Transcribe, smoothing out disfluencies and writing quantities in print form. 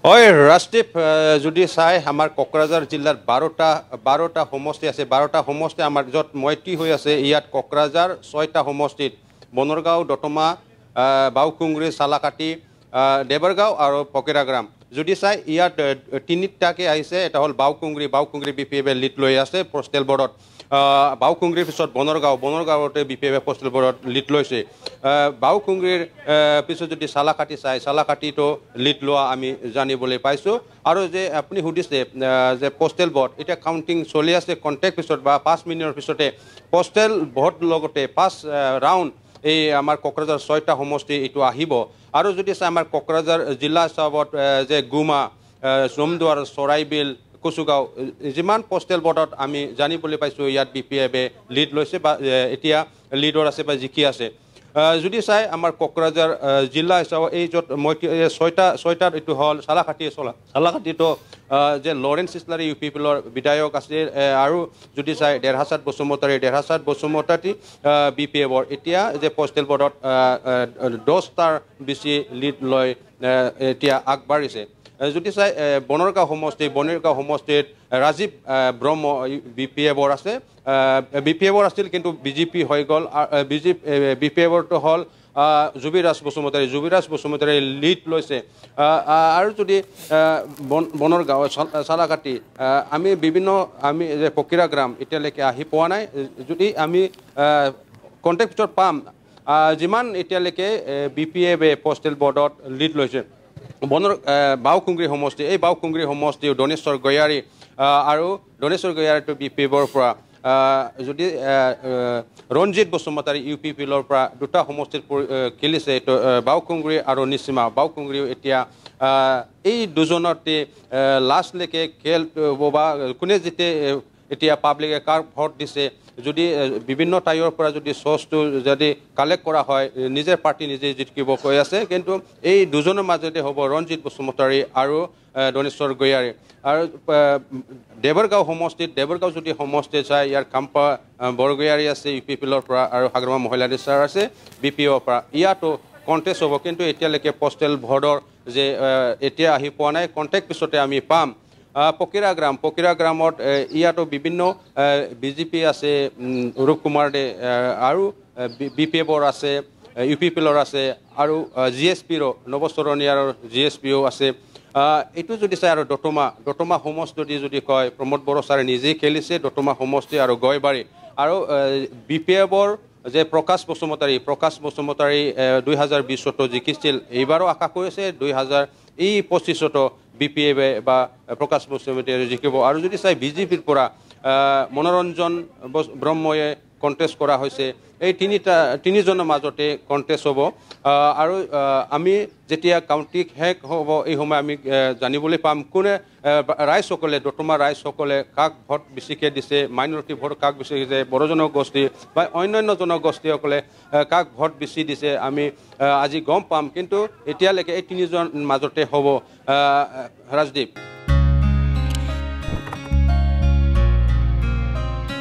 হয় ৰাষ্ট্ৰীয় যদি চাই আমাৰ কোকৰাঝাৰ জিলাৰ 12টা সমষ্টি আছে 12টা সমষ্টি আমাৰ য'ত মৈত্ৰী হৈ আছে ইয়াত কোকৰাঝাৰ 6টা সমষ্টিত বনৰগাঁও দতমা বাউকুংগ্ৰি চালাকাটি দেবৰগাঁও আৰু পকিৰাগ্ৰাম যদি চাই ইয়াত তিনিটাকে আহিছে এটা হ'ল বাউকুংগ্ৰি BPF লিড লৈ আছে পোষ্টেল বৰ্ডত বাউকুংগ্ৰিৰ পিছত বনৰগাঁৱতে BPF পোষ্টেল বৰ্ডত লিড লৈছে বাউকুংগ্ৰিৰ পিছত যদি চালাকাটি চাই চালাকাটিটো লিড লোৱা আমি জানিবলৈ পাইছোঁ আৰু যে আপুনি সুধিছে যে পোষ্টেল বৰ্ড এতিয়া কাউণ্টিং চলি আছে কণ্টেক্ট পিছত বা 5 মিনিটৰ পিছতে পোষ্টেল বৰ্ড লগতে 5 ৰাউণ্ড এই আমাৰ কোকৰাঝাৰ 6টা সমষ্টি এইটো আহিব আৰু যদি চাই আমাৰ কোকৰাঝাৰ জিলা হিচাপত যে গুমা সোমদুৱাৰ চৰাইবিল কুচুগাঁও যিমান পোষ্টেল বৰ্ডত আমি জানিবলৈ পাইছোঁ ইয়াত BPF লিড লৈছে বা এতিয়া লিডৰ আছে বা জিকি আছে যদি চাই আমাৰ কোকৰাঝাৰ জিলা হিচাপত এই য'ত মই 6টাত এইটো হ'ল চালাকাটিটো যে লৰেন্স ইছলাৰী UPPৰ বিধায়ক আছে আৰু যদি চাই ডেৰহাছাত বসুমতাৰী BPFৰ এতিয়া যে পোষ্টেল বৰ্ডত 10টাৰ বেছি লিড লৈ এতিয়া আগবাঢ়িছে যদি চাই বনৰগাঁও সমষ্টিত ৰাজীৱ ব্ৰহ্ম BPFৰ আছে BPFৰ আছিল কিন্তু BJP হৈ গ'ল BPFৰটো হ'ল জুবিৰাজ বসুমতাৰী লিড লৈছে আৰু যদি বনৰগাঁও চালাকাটি আমি যে পকিৰাগ্ৰাম এতিয়ালৈকে আহি পোৱা নাই যদি আমি কণ্টেক্ট পিছত পাম যিমান এতিয়ালৈকে BPF পোষ্টেল বৰ্ডত লিড লৈছে বাউকুংগ্ৰি সমষ্টি এই বাউকুংগ্ৰি সমষ্টি দনেশ্বৰ গয়াৰী আৰু দনেশ্বৰ গয়াৰীটো BPFৰ পৰা যদি ৰঞ্জিত বসুমতাৰী UPPৰ পৰা দুটা সমষ্টিত খেলিছে এইটো বাউকুংগ্ৰি আৰু নিচিমা বাউকুংগ্ৰিও এতিয়া এই দুজনতে লাষ্টলৈকে খেল বা কোনে জিতে এতিয়া পাব্লিকে কাৰ ভোট দিছে যদি বিভিন্ন ঠাইৰ পৰা যদি চ'ৰ্চটো যদি কালেক্ট কৰা হয় নিজৰ পাৰ্টি নিজে জিকিব কৈ আছে কিন্তু এই দুজনৰ মাজতে হ'ব ৰঞ্জিত বসুমতাৰী আৰু দনেশ্বৰ গয়াৰী আৰু দেবৰগাঁও যদি সমষ্টি চাই ইয়াৰ কাম্পা বৰগয়াৰী আছে UPPৰ পৰা আৰু সাগৰমা মহিলা ছাৰ আছে BPFৰ পৰা ইয়াতো কণ্টেষ্ট হ'ব কিন্তু এতিয়ালৈকে পোষ্টেল বৰ্ডৰ যে এতিয়া আহি পোৱা নাই কণ্টেক্ট পিছতে আমি পাম পকিৰাগ্ৰামত ইয়াতো বিভিন্ন BJP আছে অৰূপ কুমাৰ দে আৰু BPFৰ আছে UPPৰ আছে আৰু GSPৰ নৱচৰণীয়াৰ GSPও আছে এইটো যদি চাই আৰু দতমা সমষ্টি যদি কয় প্ৰমোদ বড়ো ছাৰে নিজেই খেলিছে দতমা সমষ্টি আৰু গয়বাৰী আৰু BPFৰ যে প্ৰকাশ বসুমতাৰী 2020তো জিকিছিল এইবাৰো আশা কৰিছে 2025তো BPF বা প্ৰকাশ বসুমতাৰী জিকিব আৰু যদি চাই BJPৰ পৰা মনোৰঞ্জন ব্ৰহ্ময়ে কণ্টেষ্ট কৰা হৈছে এই তিনিজনৰ মাজতে কণ্টেষ্ট হ'ব আৰু আমি যেতিয়া কাউণ্টিং শেষ হ'ব এই সময় আমি জানিবলৈ পাম কোনে ৰাইজসকলে দতমা ৰাইজসকলে কাক ভোট বেছিকৈ দিছে মাইনৰিটি ভোট কাক বেছি দিছে বড়ো জনগোষ্ঠী বা অন্যান্য জনগোষ্ঠীসকলে কাক ভোট বেছি দিছে আমি আজি গম পাম কিন্তু এতিয়ালৈকে এই তিনিজন মাজতে হ'ব ৰাজদীপ